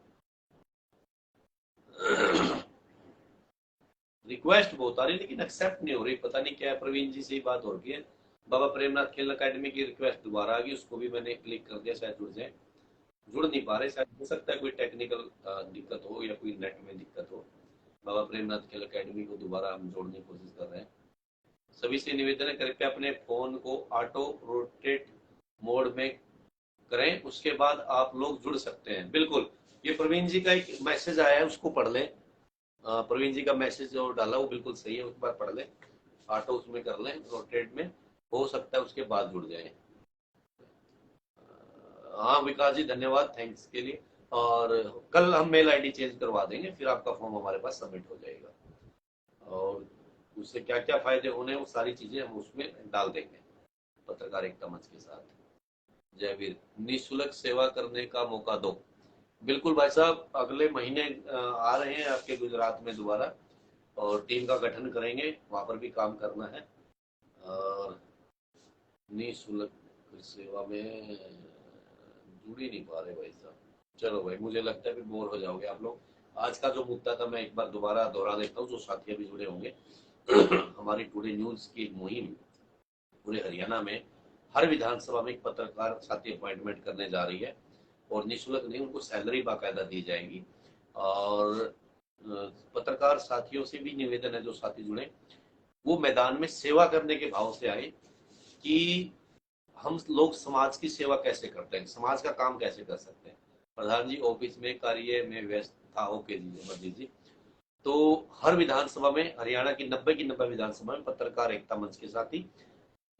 रिक्वेस्ट बहुत आ रही लेकिन एक्सेप्ट नहीं हो रही, पता नहीं क्या है। प्रवीण जी से ही बात हो रही है। बाबा प्रेमनाथ खेल अकेडमी की रिक्वेस्ट दोबारा आ गई, उसको भी मैंने क्लिक कर दिया, शायद जुड़ जाए। जुड़ नहीं पा रहे, शायद हो सकता है कोई टेक्निकल दिक्कत हो या कोई नेट में दिक्कत हो। बाबा प्रेमनाथ खेल अकेडमी को दोबारा हम जोड़ने की कोशिश कर रहे हैं। सभी से निवेदन है, कृपया अपने फोन को ऑटो रोटेट मोड में करें, उसके बाद आप लोग जुड़ सकते हैं। बिल्कुल, ये प्रवीण जी का एक मैसेज आया है, उसको पढ़ लें। प्रवीण जी का मैसेज जो डाला वो बिल्कुल सही है, उसके बाद पढ़ लें, ऑटो उसमें कर लें रोटेट में, हो सकता है उसके बाद जुड़ जाए। हाँ विकास जी, धन्यवाद, थैंक्स के लिए। और कल हम मेल आईडी चेंज करवा देंगे, फिर आपका फॉर्म हमारे पास सबमिट हो जाएगा, और उससे क्या क्या फायदे होने वो सारी चीजें हम उसमें डाल देंगे पत्रकार एकता मंच के साथ। जयवीर, निःशुल्क सेवा करने का मौका दो। बिल्कुल भाई साहब, अगले महीने आ रहे हैं आपके गुजरात में दोबारा, और टीम का गठन करेंगे, वहां पर भी काम करना है। और निःशुल्क सेवा में जुड़ ही नहीं पा रहे भाई साहब। चलो भाई, मुझे लगता है फिर बोर हो जाओगे आप लोग। आज का जो मुद्दा था मैं एक बार दोबारा दोहरा देता हूँ, जो साथी भी जुड़े होंगे। हमारी टुडे न्यूज की मुहिम पूरे हरियाणा में हर विधानसभा में एक पत्रकार साथी अपॉइंटमेंट करने जा रही है, और निःशुल्क नहीं, उनको सैलरी बाकायदा दी जाएगी। और पत्रकार साथियों से भी निवेदन है, जो साथी जुड़े वो मैदान में सेवा करने के भाव से आए, कि हम लोग समाज की सेवा कैसे करते हैं, समाज का काम कैसे कर सकते हैं। प्रधान जी ऑफिस में कार्य में व्यस्त था, ओके जी, अमरजीत जी। तो हर विधानसभा में, हरियाणा की 90 विधानसभा में पत्रकार एकता मंच के साथी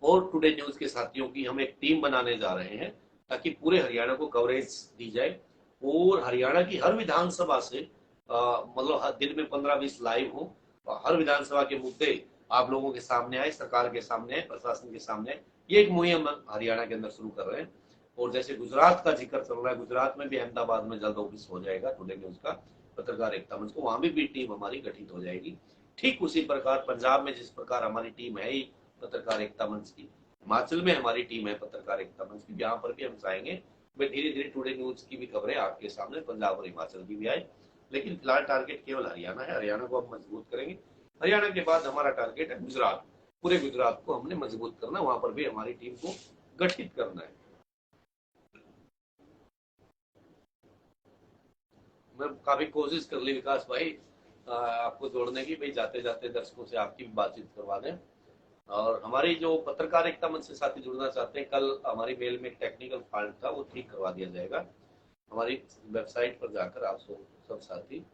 और टुडे न्यूज के साथियों की हम एक टीम बनाने जा रहे हैं, ताकि पूरे हरियाणा को कवरेज दी जाए, और हरियाणा की हर विधानसभा से मतलब दिन में 15-20 लाइव हो, हर विधानसभा के मुद्दे आप लोगों के सामने आए, सरकार के सामने आए, प्रशासन के सामने आए। ये एक मुहिम हरियाणा के अंदर शुरू कर रहे हैं। और जैसे गुजरात का जिक्र चल रहा है, गुजरात में भी अहमदाबाद में जल्द ऑफिस हो जाएगा टुडे न्यूज का, पत्रकार एकता मंच को, वहां भी टीम हमारी गठित हो जाएगी। ठीक उसी प्रकार पंजाब में जिस प्रकार हमारी टीम है ही पत्रकार एकता मंच की, हिमाचल में हमारी टीम है पत्रकार एकता मंच की, यहाँ पर भी हम चाहेंगे मैं धीरे धीरे टुडे न्यूज की भी खबरें आपके सामने पंजाब और हिमाचल की भी आए। लेकिन फिलहाल टारगेट केवल हरियाणा है, हरियाणा को हम मजबूत करेंगे। हरियाणा के बाद हमारा टारगेट है गुजरात, पूरे गुजरात को हमने मजबूत करना, वहां पर भी हमारी टीम को गठित करना है। मैं काफी कोशिश कर ली विकास भाई आपको जोड़ने की, भाई जाते जाते दर्शकों से आपकी भी बातचीत करवा दें। और हमारी जो पत्रकारिता मंच से साथी जुड़ना चाहते हैं, कल हमारी मेल में एक टेक्निकल फॉल्ट था, वो ठीक करवा दिया जाएगा। हमारी वेबसाइट पर जाकर आप सब साथी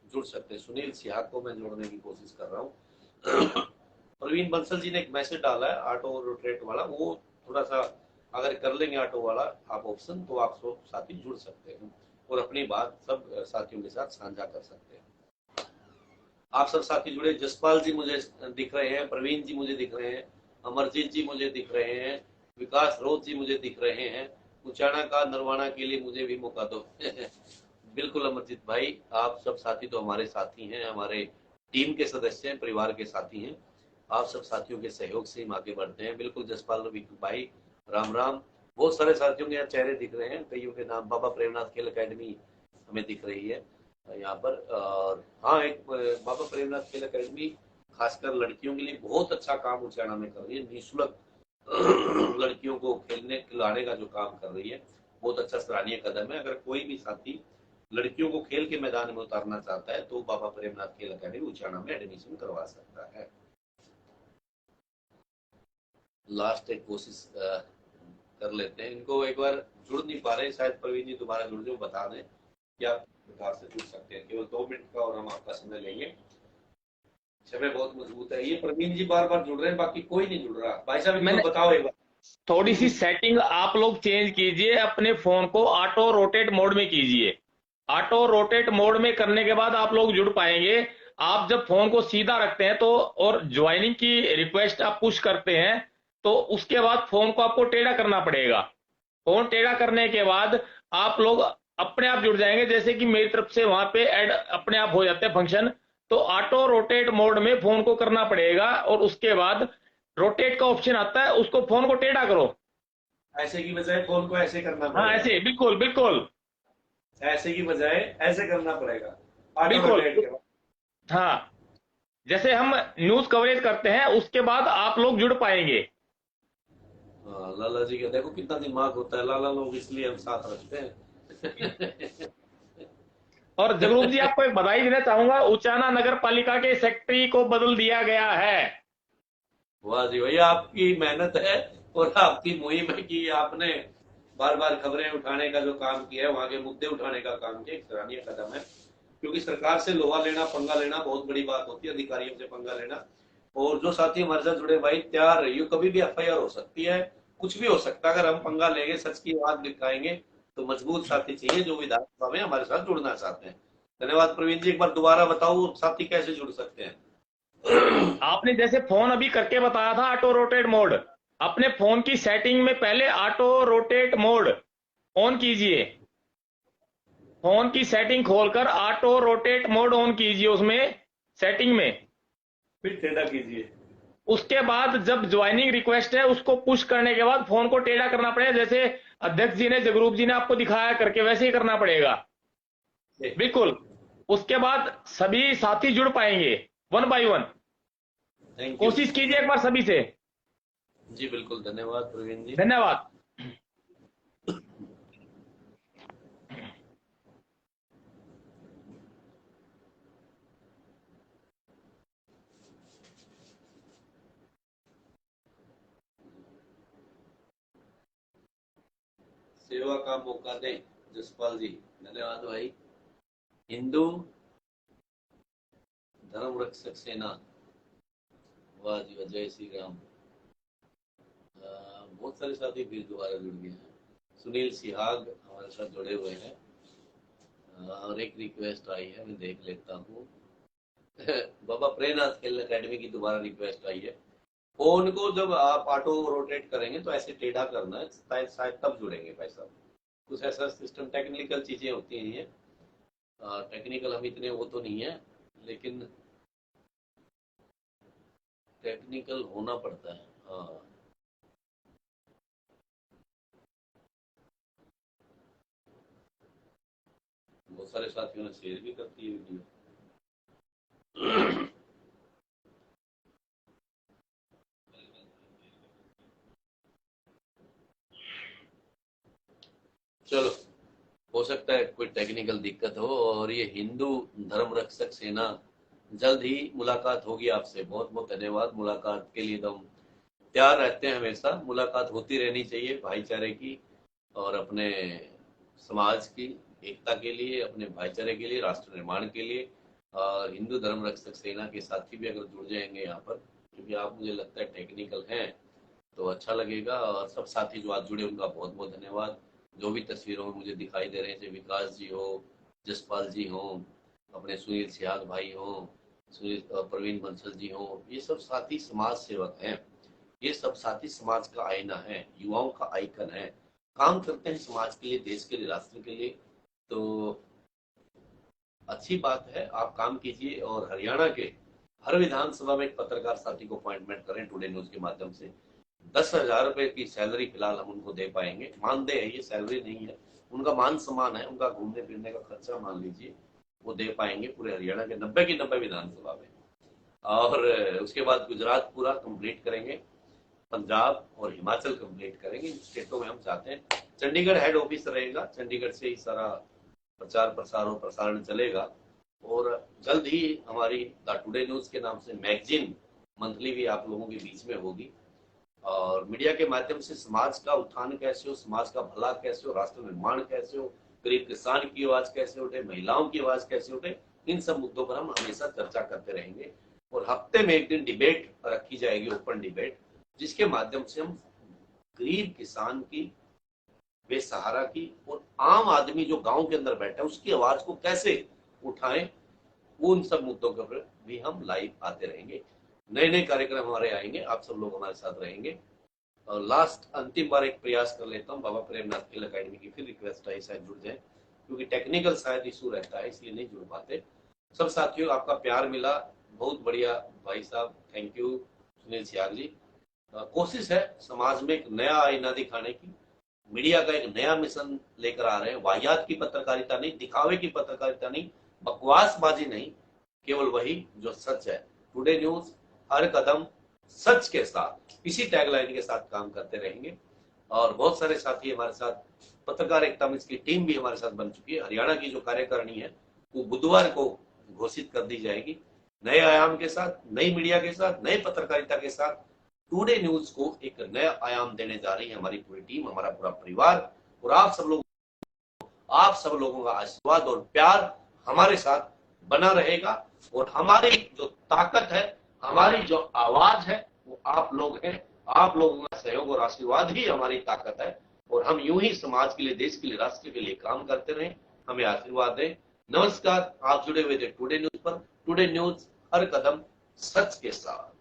जुड़ सकते हैं। सुनील सिहाग को मैं जोड़ने की कोशिश कर रहा हूँ। प्रवीण बंसल जी ने एक मैसेज डाला है ऑटो रोटेट वाला, वो थोड़ा सा अगर कर लेंगे ऑटो वाला आप ऑप्शन, तो आप सब साथी जुड़ सकते हैं और अपनी बात सब साथियों के साथ साझा कर सकते हैं। आप सब साथी जुड़े। जसपाल जी मुझे दिख रहे हैं, प्रवीण जी मुझे दिख रहे हैं, अमरजीत जी मुझे दिख रहे हैं, विकास रोज जी मुझे दिख रहे हैं। उचाना का नरवाना के लिए मुझे भी मौका दो। बिल्कुल अमरजीत भाई, आप सब साथी तो हमारे साथी हैं, हमारे टीम के सदस्य हैं, परिवार के साथी हैं। आप सब साथियों के सहयोग से हम आगे बढ़ते हैं। बिल्कुल जसपाल भाई, राम राम। बहुत सारे साथियों के यहाँ चेहरे दिख रहे हैं, कईयों के नाम, बाबा प्रेमनाथ खेल अकेडमी हमें दिख रही है यहाँ पर। और हाँ, एक बाबा प्रेमनाथ खेल अकेडमी खासकर लड़कियों के लिए बहुत अच्छा काम उचाना में कर रही है, निःशुल्क लड़कियों को खेलने खिलाने का जो काम कर रही है, बहुत अच्छा सराहनीय कदम है। अगर कोई भी साथी लड़कियों को खेल के मैदान में उतारना चाहता है तो बाबा प्रेमनाथ खेल अकेडमी उचाना में एडमिशन करवा सकता है। लास्ट एक कोशिश कर लेते हैं, इनको एक बार जुड़ नहीं पा रहे, शायद प्रवीण जी दोबारा जुड़ जाओ, बता दें क्या विकास से जुड़ सकते हैं। केवल 2 मिनट का और हम आपका समय लेंगे, समय बहुत मजबूत है। ये प्रवीण जी बार बार जुड़ रहे हैं, बाकी कोई नहीं जुड़ रहा। भाई साहब एक मैंने तो बताओ एक बार। थोड़ी सी सेटिंग आप लोग चेंज कीजिए, अपने फोन को ऑटो रोटेट मोड में कीजिए। ऑटो रोटेट मोड में करने के बाद आप लोग जुड़ पाएंगे। आप जब फोन को सीधा रखते हैं तो और ज्वाइनिंग की रिक्वेस्ट आप पुश करते हैं, तो उसके बाद फोन को आपको टेढ़ा करना पड़ेगा। फोन टेढ़ा करने के बाद आप लोग अपने आप जुड़ जाएंगे, जैसे कि मेरी तरफ से वहां पे ऐड अपने आप हो जाते हैं फंक्शन। तो ऑटो रोटेट मोड में फोन को करना पड़ेगा और उसके बाद रोटेट का ऑप्शन आता है, उसको फोन को टेढ़ा करो। ऐसे की बजाय फोन को ऐसे करना हाँ पड़ेगा, ऐसे, बिल्कुल बिल्कुल ऐसे की बजाय ऐसे करना पड़ेगा ऑटो बिल्कुल। रोटेट के बाद। हाँ, जैसे हम न्यूज कवरेज करते हैं उसके बाद आप लोग जुड़ पाएंगे। हाँ, लाला जी का देखो कितना दिमाग होता है, लाला लोग इसलिए हम साथ रखते हैं। और जगरूप जी, आपको एक बधाई देना चाहूंगा, उचाना नगर पालिका के सेक्रेटरी को बदल दिया गया है। वाह जी भैया, आपकी मेहनत है और आपकी मुहिम है कि आपने बार बार खबरें उठाने का जो काम किया है, वहां के मुद्दे उठाने का काम किया, एक सराहनीय कदम है। क्योंकि सरकार से लोहा लेना, पंगा लेना बहुत बड़ी बात होती है, अधिकारियों से पंगा लेना। और जो साथी हमारे साथ जुड़े भाई, तैयार रहिए, कभी भी एफआईआर हो सकती है, कुछ भी हो सकता है। अगर हम पंगा लेंगे, सच की बात दिखाएंगे, तो मजबूत साथी चाहिए जो विधानसभा में हमारे साथ जुड़ना चाहते हैं। धन्यवाद प्रवीण जी, एक बार दोबारा बताओ साथी कैसे जुड़ सकते हैं। आपने जैसे फोन अभी करके बताया था ऑटो रोटेट मोड, अपने फोन की सेटिंग में पहले ऑटो रोटेट मोड ऑन कीजिए। फोन की सेटिंग खोलकर ऑटो रोटेट मोड ऑन कीजिए, उसमें सेटिंग में। फिर टेढ़ा कीजिए। उसके बाद जब ज्वाइनिंग रिक्वेस्ट है उसको पुश करने के बाद फोन को टेढ़ा करना पड़ेगा, जैसे अध्यक्ष जी ने, जगरूप जी ने आपको दिखाया करके, वैसे ही करना पड़ेगा। बिल्कुल। उसके बाद सभी साथी जुड़ पाएंगे, one by one. Thank you. कोशिश कीजिए एक बार सभी से। जी बिल्कुल, धन्यवाद प्रवीण जी। धन्यवाद। सेवा का मौका दें जसपाल जी, धन्यवाद भाई। हिंदू धर्म रक्षक सेना, वाह जी वाह, जय श्री राम। बहुत सारे साथी फिर दोबारा जुड़ गए हैं। सुनील सिहाग हमारे साथ जुड़े हुए हैं। और एक रिक्वेस्ट आई है, मैं देख लेता हूँ। बाबा प्रेमनाथ खेल अकेडमी की दोबारा रिक्वेस्ट आई है। फोन को जब आप ऑटो रोटेट करेंगे तो ऐसे टेढ़ा करना है, शायद शायद तब जुड़ेंगे भाई साहब। कुछ ऐसा सिस्टम, टेक्निकल चीजें होती हैं। टेक्निकल हम इतने वो तो नहीं है, लेकिन टेक्निकल होना पड़ता है। हाँ, बहुत सारे साथियों ने शेयर भी करती है वीडियो। चलो, हो सकता है कोई टेक्निकल दिक्कत हो। और ये हिंदू धर्म रक्षक सेना, जल्द ही मुलाकात होगी आपसे। बहुत बहुत धन्यवाद। मुलाकात के लिए एकदम तैयार रहते हैं हमेशा। मुलाकात होती रहनी चाहिए भाईचारे की और अपने समाज की एकता के लिए, अपने भाईचारे के लिए, राष्ट्र निर्माण के लिए। और हिंदू धर्म रक्षक सेना के साथी भी अगर जुड़ जाएंगे यहाँ पर, क्योंकि आप मुझे लगता है टेक्निकल हैं, तो अच्छा लगेगा। और सब साथी जो आज जुड़े उनका बहुत बहुत धन्यवाद। जो भी तस्वीरों में मुझे दिखाई दे रहे हैं, चाहे विकास जी हो, जसपाल जी हो, अपने सुनील सियाग भाई हो, सुनील प्रवीण बंसल जी हो, ये सब साथी समाज सेवक हैं। ये सब साथी समाज का आईना है, युवाओं का आइकन है, काम करते हैं समाज के लिए, देश के लिए, राष्ट्र के लिए। तो अच्छी बात है, आप काम कीजिए। और हरियाणा के हर विधानसभा में एक पत्रकार साथी को अपॉइंटमेंट करें टुडे न्यूज के माध्यम से। 10,000 रुपए की सैलरी फिलहाल हम उनको दे पाएंगे, मानदेय है, ये सैलरी नहीं है, उनका मान सम्मान है, उनका घूमने फिरने का खर्चा मान लीजिए, वो दे पाएंगे पूरे हरियाणा के 90 की 90 विधानसभा में। और उसके बाद गुजरात पूरा कंप्लीट करेंगे, पंजाब और हिमाचल कंप्लीट करेंगे। इन स्टेटों में हम चाहते हैं। चंडीगढ़ हेड ऑफिस रहेगा, चंडीगढ़ से ही सारा प्रचार प्रसार और प्रसारण चलेगा। और जल्द ही हमारी द टुडे न्यूज के नाम से मैगजीन मंथली भी आप लोगों के बीच में होगी। और मीडिया के माध्यम से समाज का उत्थान कैसे हो, समाज का भला कैसे हो, राष्ट्र निर्माण कैसे हो, गरीब किसान की आवाज कैसे उठे, महिलाओं की आवाज कैसे उठे, इन सब मुद्दों पर हम हमेशा चर्चा करते रहेंगे। और हफ्ते में एक दिन डिबेट रखी जाएगी, ओपन डिबेट, जिसके माध्यम से हम गरीब किसान की, बेसहारा की और आम आदमी जो गांव के अंदर बैठा है उसकी आवाज को कैसे उठाएं, उन सब मुद्दों पर भी हम लाइव आते रहेंगे। नए नए कार्यक्रम हमारे आएंगे, आप सब लोग हमारे साथ रहेंगे। और लास्ट अंतिम बार एक प्रयास कर लेता हूँ, बाबा प्रेमनाथ खेल अकेडमी की फिर रिक्वेस्ट है, शायद जुड़ जाए, क्योंकि टेक्निकल शायद इशू रहता है इसलिए नहीं जुड़ पाते। सब साथियों, आपका प्यार मिला, बहुत बढ़िया भाई साहब, थैंक यू सुनील सियाग जी। कोशिश है समाज में एक नया आईना दिखाने की, मीडिया का एक नया मिशन लेकर आ रहे हैं। वाहियात की पत्रकारिता नहीं, दिखावे की पत्रकारिता नहीं, बकवासबाजी नहीं, केवल वही जो सच है। टुडे न्यूज हर कदम सच के साथ, इसी टैगलाइन के साथ काम करते रहेंगे। और बहुत सारे साथी हमारे साथ, पत्रकार एकता मंच की टीम भी हमारे साथ बन चुकी है। हरियाणा की जो कार्यकारिणी है वो बुधवार को घोषित कर दी जाएगी, नए आयाम के साथ, नई मीडिया के साथ, नए पत्रकारिता के साथ। टुडे न्यूज को एक नया आयाम देने जा रही है हमारी पूरी टीम, हमारा पूरा परिवार। और आप सब लोगों का आशीर्वाद और प्यार हमारे साथ बना रहेगा। और हमारी जो ताकत है, हमारी जो आवाज है, वो आप लोग हैं। आप लोगों का सहयोग और आशीर्वाद ही हमारी ताकत है। और हम यूं ही समाज के लिए, देश के लिए, राष्ट्र के लिए काम करते रहें, हमें आशीर्वाद दें। नमस्कार, आप जुड़े हुए थे टुडे न्यूज पर। टुडे न्यूज हर कदम सच के साथ।